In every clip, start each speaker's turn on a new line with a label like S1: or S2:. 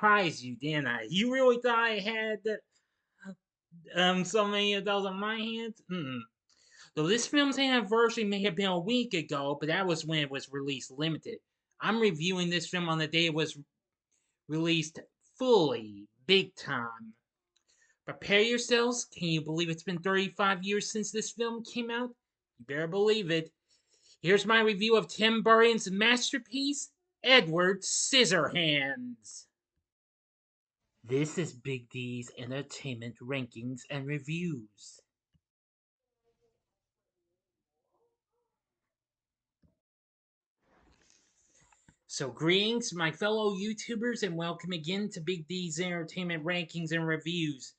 S1: surprised you, didn't I? You really thought I had so many of those on my hands? Mm-mm. Though this film's anniversary may have been a week ago, but that was when it was released limited. I'm reviewing this film on the day it was released fully, big time. Prepare yourselves. Can you believe it's been 35 years since this film came out? You better believe it. Here's my review of Tim Burton's masterpiece, Edward Scissorhands. This is Big D's Entertainment Rankings and Reviews. So, greetings, my fellow YouTubers, and welcome again to Big D's Entertainment Rankings and Reviews.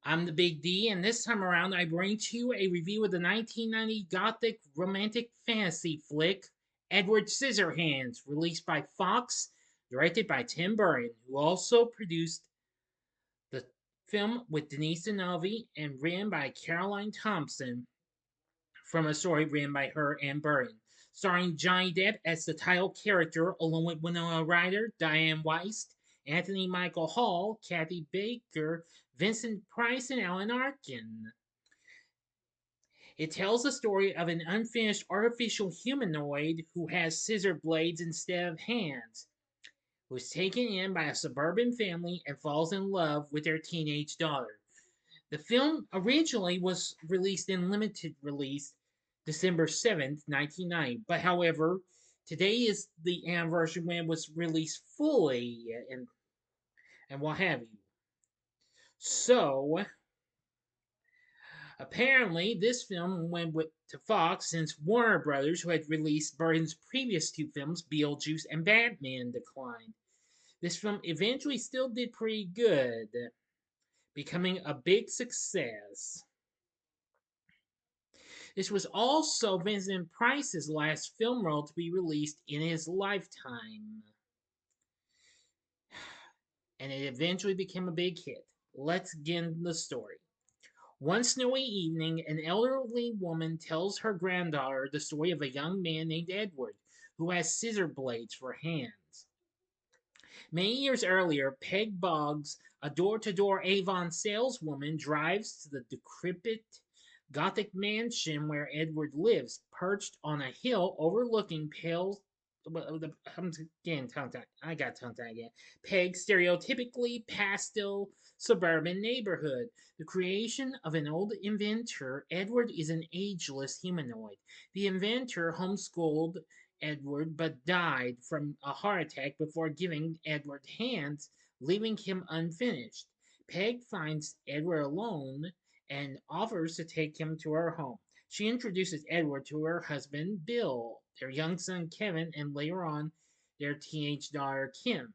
S1: I'm the Big D, and this time around I bring to you a review of the 1990 gothic romantic fantasy flick, Edward Scissorhands, released by Fox, directed by Tim Burton, who also produced the film with Denise Denelvi and written by Caroline Thompson from a story written by her and Burton. Starring Johnny Depp as the title character, along with Winona Ryder, Dianne Wiest, Anthony Michael Hall, Kathy Baker, Vincent Price, and Alan Arkin. It tells the story of an unfinished artificial humanoid who has scissor blades instead of hands, who is taken in by a suburban family and falls in love with their teenage daughter. The film originally was released in limited release December 7th, 1990, but however, today is the anniversary when it was released fully and what have you. So, apparently, this film went to Fox since Warner Brothers, who had released Burton's previous two films, Beetlejuice and Batman, declined. This film eventually still did pretty good, becoming a big success. This was also Vincent Price's last film role to be released in his lifetime. And it eventually became a big hit. Let's get into the story. One snowy evening, an elderly woman tells her granddaughter the story of a young man named Edward who has scissor blades for hands. Many years earlier, Peg Boggs, a door to door Avon saleswoman, drives to the decrepit Gothic mansion where Edward lives, perched on a hill overlooking pale. I'm getting tongue tied. I got tongue tied again. Peg's stereotypically pastel suburban neighborhood. The creation of an old inventor, Edward is an ageless humanoid. The inventor homeschooled Edward but died from a heart attack before giving Edward hands, leaving him unfinished. Peg finds Edward alone and offers to take him to her home. She introduces Edward to her husband, Bill, their young son, Kevin, and later on, their teenage daughter, Kim.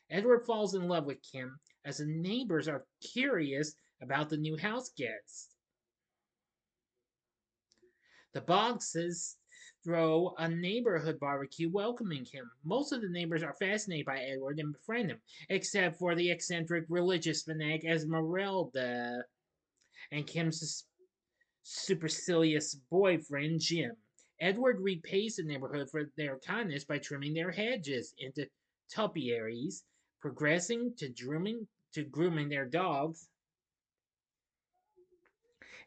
S1: Edward falls in love with Kim as the neighbors are curious about the new house guest. The Boggses throw a neighborhood barbecue welcoming him. Most of the neighbors are fascinated by Edward and befriend him, except for the eccentric religious fanatic Esmeralda and Kim's supercilious boyfriend, Jim. Edward repays the neighborhood for their kindness by trimming their hedges into topiaries, progressing to grooming their dogs,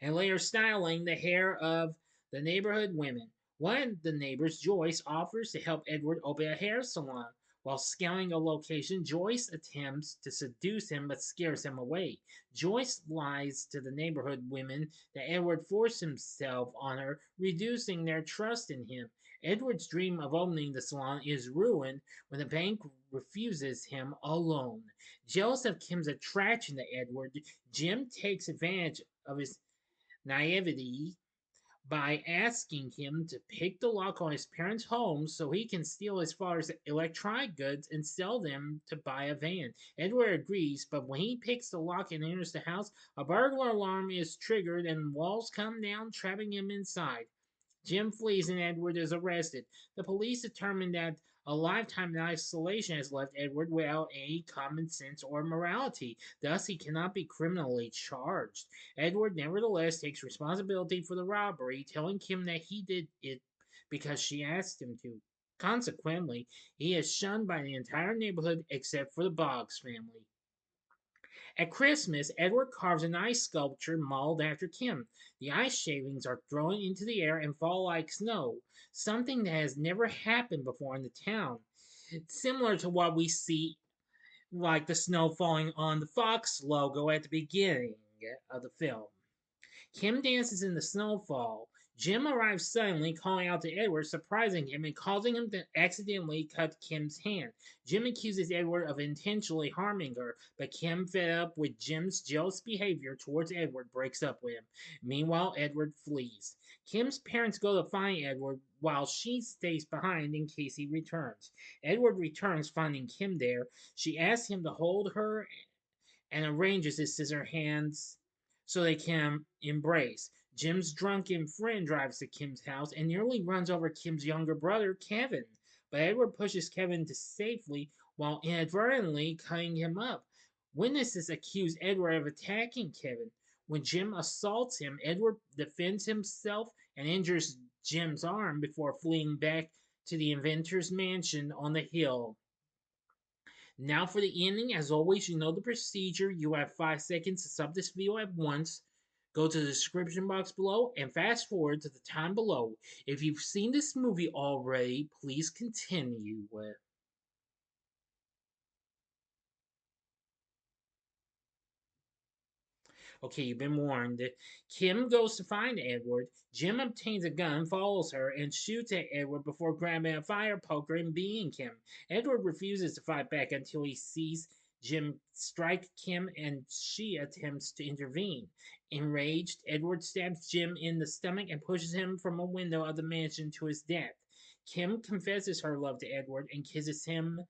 S1: and later styling the hair of the neighborhood women. One of the neighbors, Joyce, offers to help Edward open a hair salon. While scouting a location, Joyce attempts to seduce him but scares him away. Joyce lies to the neighborhood women that Edward forced himself on her, reducing their trust in him. Edward's dream of opening the salon is ruined when the bank refuses him a loan. Jealous of Kim's attraction to Edward, Jim takes advantage of his naivety by asking him to pick the lock on his parents' home so he can steal his father's electronic goods and sell them to buy a van. Edward agrees, but when he picks the lock and enters the house, a burglar alarm is triggered and walls come down, trapping him inside. Jim flees and Edward is arrested. The police determine that a lifetime in isolation has left Edward without any common sense or morality. Thus, he cannot be criminally charged. Edward nevertheless takes responsibility for the robbery, telling Kim that he did it because she asked him to. Consequently, he is shunned by the entire neighborhood except for the Boggs family. At Christmas, Edward carves an ice sculpture modeled after Kim. The ice shavings are thrown into the air and fall like snow, something that has never happened before in the town. It's similar to what we see, like the snow falling on the Fox logo at the beginning of the film. Kim dances in the snowfall. Jim arrives suddenly, calling out to Edward, surprising him and causing him to accidentally cut Kim's hand. Jim accuses Edward of intentionally harming her, but Kim, fed up with Jim's jealous behavior towards Edward, breaks up with him. Meanwhile, Edward flees. Kim's parents go to find Edward while she stays behind in case he returns. Edward returns, finding Kim there. She asks him to hold her and arranges his scissor hands so they can embrace. Jim's drunken friend drives to Kim's house and nearly runs over Kim's younger brother, Kevin. But Edward pushes Kevin to safely while inadvertently cutting him up. Witnesses accuse Edward of attacking Kevin. When Jim assaults him, Edward defends himself and injures Jim's arm before fleeing back to the inventor's mansion on the hill. Now for the ending. As always, you know the procedure. You have 5 seconds to sub this video at once. Go to the description box below and fast forward to the time below. If you've seen this movie already, please continue. Okay, you've been warned. Kim goes to find Edward. Jim obtains a gun, follows her, and shoots at Edward before grabbing a fire poker and beating Kim. Edward refuses to fight back until he sees Jim strike Kim and she attempts to intervene. Enraged, Edward stabs Jim in the stomach and pushes him from a window of the mansion to his death. Kim confesses her love to Edward and kisses him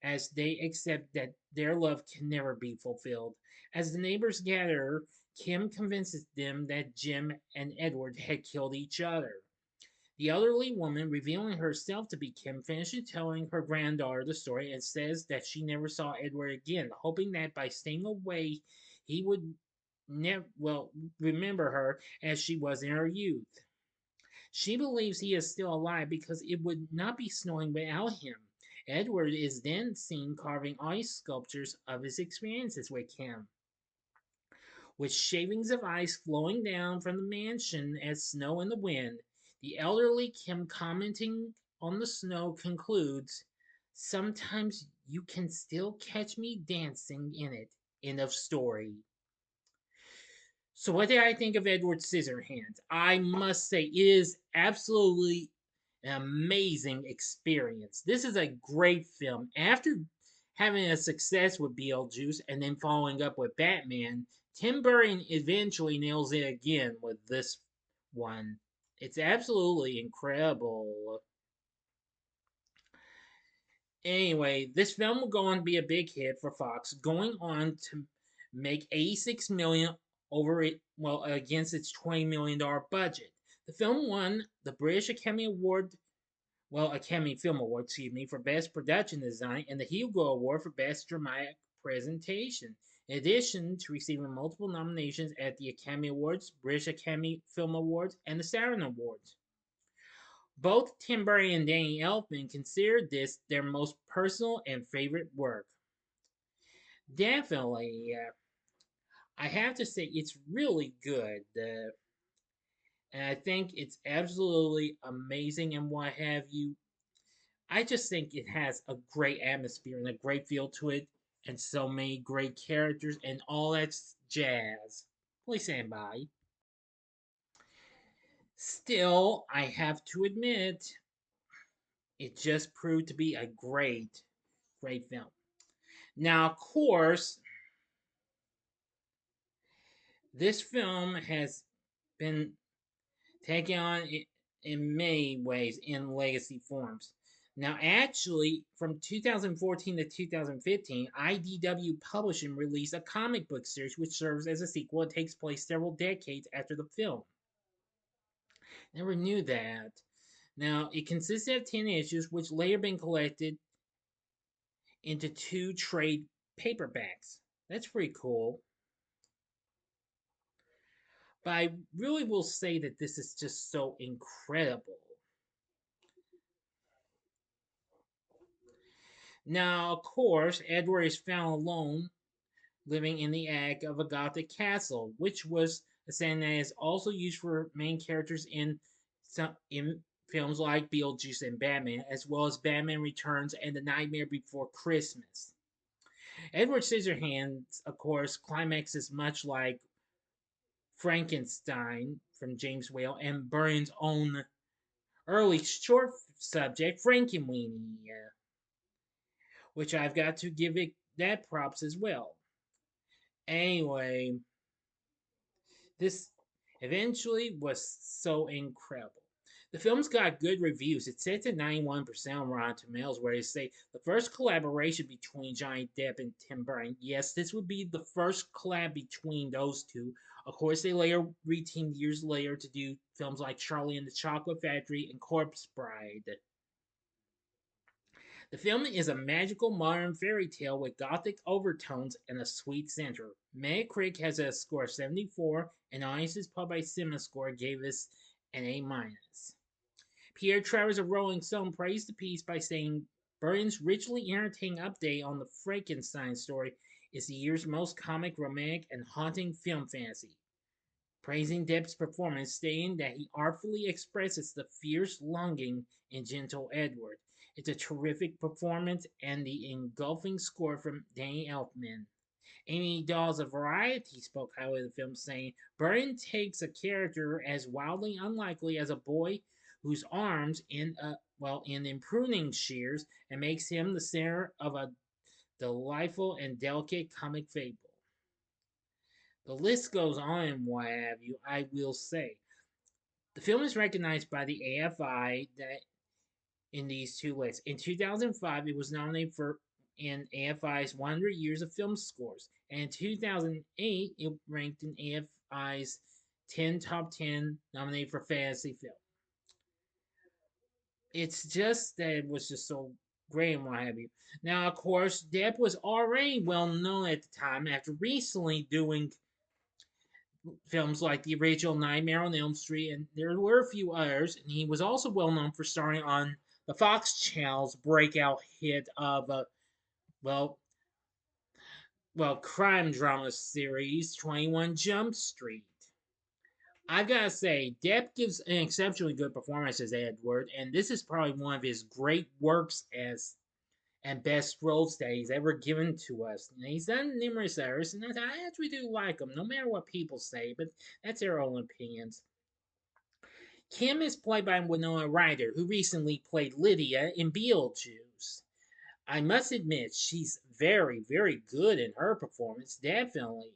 S1: as they accept that their love can never be fulfilled. As the neighbors gather, Kim convinces them that Jim and Edward had killed each other. The elderly woman, revealing herself to be Kim, finishes telling her granddaughter the story and says that she never saw Edward again, hoping that by staying away he would never remember her as she was in her youth. She believes he is still alive because it would not be snowing without him. Edward is then seen carving ice sculptures of his experiences with Kim, with shavings of ice flowing down from the mansion as snow in the wind. The elderly Kim, commenting on the snow, concludes, "Sometimes you can still catch me dancing in it." End of story. So, what did I think of Edward Scissorhands? I must say, it is absolutely an amazing experience. This is a great film. After having a success with Beetlejuice and then following up with Batman, Tim Burton eventually nails it again with this one. It's absolutely incredible. Anyway, this film will go on to be a big hit for Fox, going on to make 86 million over it, against its $20 million budget. The film won the British Academy Award, Academy Film Award, excuse me, for Best Production Design and the Hugo Award for Best Dramatic Presentation. In addition to receiving multiple nominations at the Academy Awards, British Academy Film Awards, and the Saturn Awards. Both Tim Burton and Danny Elfman considered this their most personal and favorite work. Definitely, I have to say it's really good. And I think it's absolutely amazing and what have you. I just think it has a great atmosphere and a great feel to it, and so many great characters and all that jazz. Please stand by. Still, I have to admit, it just proved to be a great, great film. Now, of course, this film has been taken on in many ways in legacy forms. Now, actually, from 2014 to 2015, IDW Publishing released a comic book series which serves as a sequel and takes place several decades after the film. Never knew that. Now, it consisted of 10 issues, which later been collected into 2 trade paperbacks. That's pretty cool. But I really will say that this is just so incredible. Now, of course, Edward is found alone, living in the attic of a Gothic castle, which was a setting that is also used for main characters in films like Beetlejuice and Batman, as well as Batman Returns and The Nightmare Before Christmas. Edward Scissorhands, of course, climaxes much like Frankenstein from James Whale and Burton's own early short subject, Frankenweenie, which I've got to give it that props as well. Anyway, this eventually was so incredible. The film's got good reviews. It sits at 91% on Rotten Tomatoes, where they say the first collaboration between Johnny Depp and Tim Burton. Yes, this would be the first collab between those two. Of course, they later reteamed years later to do films like Charlie and the Chocolate Factory and Corpse Bride. The film is a magical modern fairy tale with gothic overtones and a sweet center. Metacritic has a score of 74, and Audiences Pub by Cinema Score gave this an A minus. Pierre Travers of Rolling Stone praised the piece by saying Burton's richly entertaining update on the Frankenstein story is the year's most comic, romantic, and haunting film fantasy. Praising Depp's performance, stating that he artfully expresses the fierce longing in gentle Edward. It's a terrific performance and the engulfing score from Danny Elfman. Amy Dawes of Variety spoke highly of the film, saying, Burton takes a character as wildly unlikely as a boy whose arms in pruning shears and makes him the center of a delightful and delicate comic fable. The list goes on and what have you, I will say. The film is recognized by the AFI that in these two lists. In 2005, it was nominated for in AFI's 100 Years of Film Scores, and in 2008, it ranked in AFI's 10 Top 10 nominated for Fantasy Film. It's just that it was just so great and what have you. Now, of course, Depp was already well known at the time after recently doing films like the original Nightmare on Elm Street, and there were a few others. And he was also well known for starring on the Fox Channel's breakout hit of well, crime drama series 21 Jump Street. I've got to say, Depp gives an exceptionally good performance as Edward, and this is probably one of his great works as and best roles that he's ever given to us. And he's done numerous others, and I actually do like him, no matter what people say, but that's their own opinions. Kim is played by Winona Ryder, who recently played Lydia in Beetlejuice. I must admit, she's very, very good in her performance, definitely.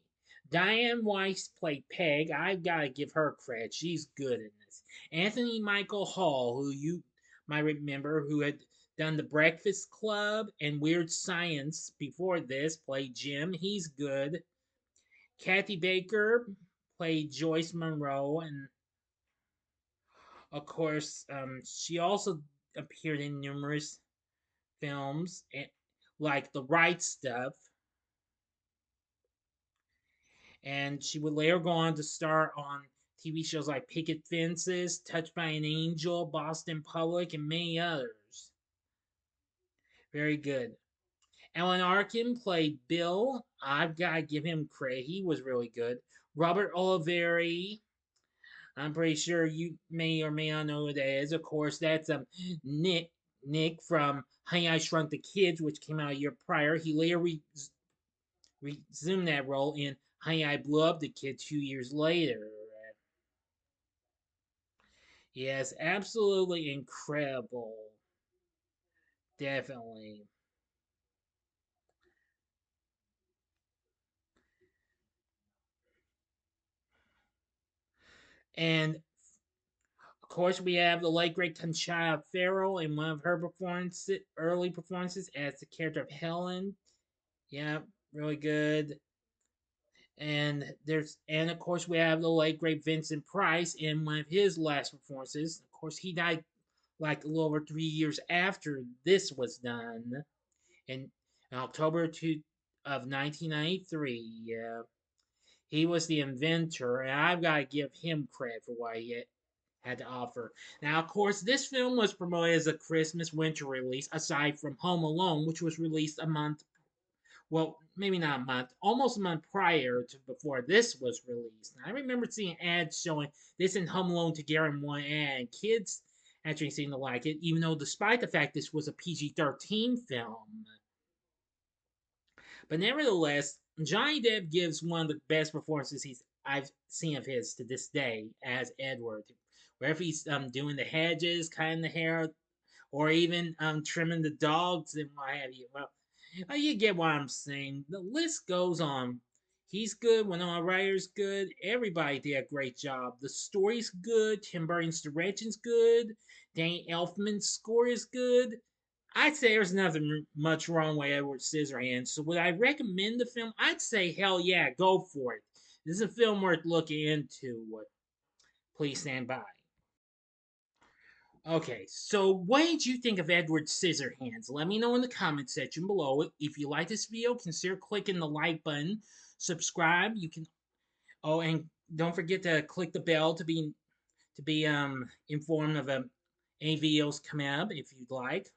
S1: Dianne Wiest played Peg. I've got to give her credit. She's good in this. Anthony Michael Hall, who you might remember, who had done The Breakfast Club and Weird Science before this, played Jim. He's good. Kathy Baker played Joyce Monroe, and of course, she also appeared in numerous films like The Right Stuff, and she would later go on to star on TV shows like Picket Fences, Touched by an Angel, Boston Public, and many others. Very good. Alan Arkin played Bill. I've got to give him credit. He was really good. Robert Oliveri. I'm pretty sure you may or may not know who that is. Of course, that's Nick from Honey, I Shrunk the Kids, which came out a year prior. He later resumed that role in Honey, I Blew Up the Kid 2 years later. Yes, absolutely incredible. Definitely. And of course, we have the late great Conchata Ferrell in one of her early performances as the character of Helen. Yeah, really good. And of course we have the late great Vincent Price in one of his last performances. Of course, he died like a little over 3 years after this was done in October of 1993. Yeah, he was the inventor, and I've got to give him credit for what had to offer. Now, of course, this film was promoted as a Christmas winter release, aside from Home Alone, which was released a month, well, maybe not a month, almost a month prior to before this was released. And I remember seeing ads showing this and Home Alone together in one ad, and kids actually seemed to like it, even though despite the fact this was a PG-13 film. But nevertheless, Johnny Depp gives one of the best performances I've seen of his to this day as Edward. Wherever he's doing the hedges, cutting the hair, or even trimming the dogs and what have you. Well, you get what I'm saying. The list goes on. He's good. Winona Ryder's good. Everybody did a great job. The story's good. Tim Burton's direction's good. Danny Elfman's score is good. I'd say there's nothing much wrong with Edward Scissorhands. So would I recommend the film? I'd say hell yeah, go for it. This is a film worth looking into. Please stand by. Okay, so what did you think of Edward Scissorhands? Let me know in the comment section below. If you like this video, consider clicking the like button, subscribe. You can and don't forget to click the bell to be informed of any videos coming up if you'd like.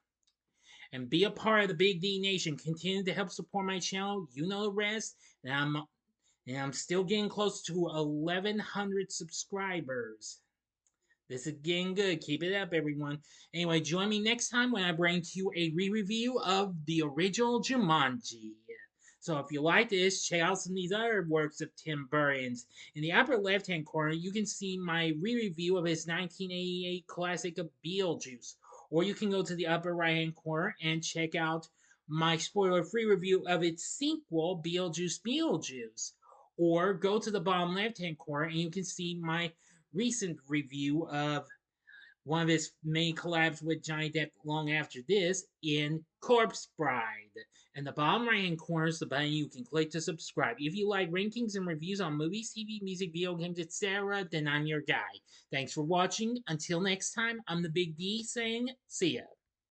S1: And be a part of the Big D Nation. Continue to help support my channel. You know the rest. And I'm still getting close to 1,100 subscribers. This is getting good. Keep it up, everyone. Anyway, join me next time when I bring to you a re-review of the original Jumanji. So if you like this, check out some of these other works of Tim Burton's. In the upper left-hand corner, you can see my re-review of his 1988 classic of Beetlejuice. Or you can go to the upper right-hand corner and check out my spoiler-free review of its sequel, Beetlejuice. Or go to the bottom left-hand corner and you can see my recent review of one of his main collabs with Johnny Depp long after this in Corpse Bride. And the bottom right hand corner is the button you can click to subscribe. If you like rankings and reviews on movies, TV, music, video games, etc., then I'm your guy. Thanks for watching. Until next time, I'm the Big D saying, see ya.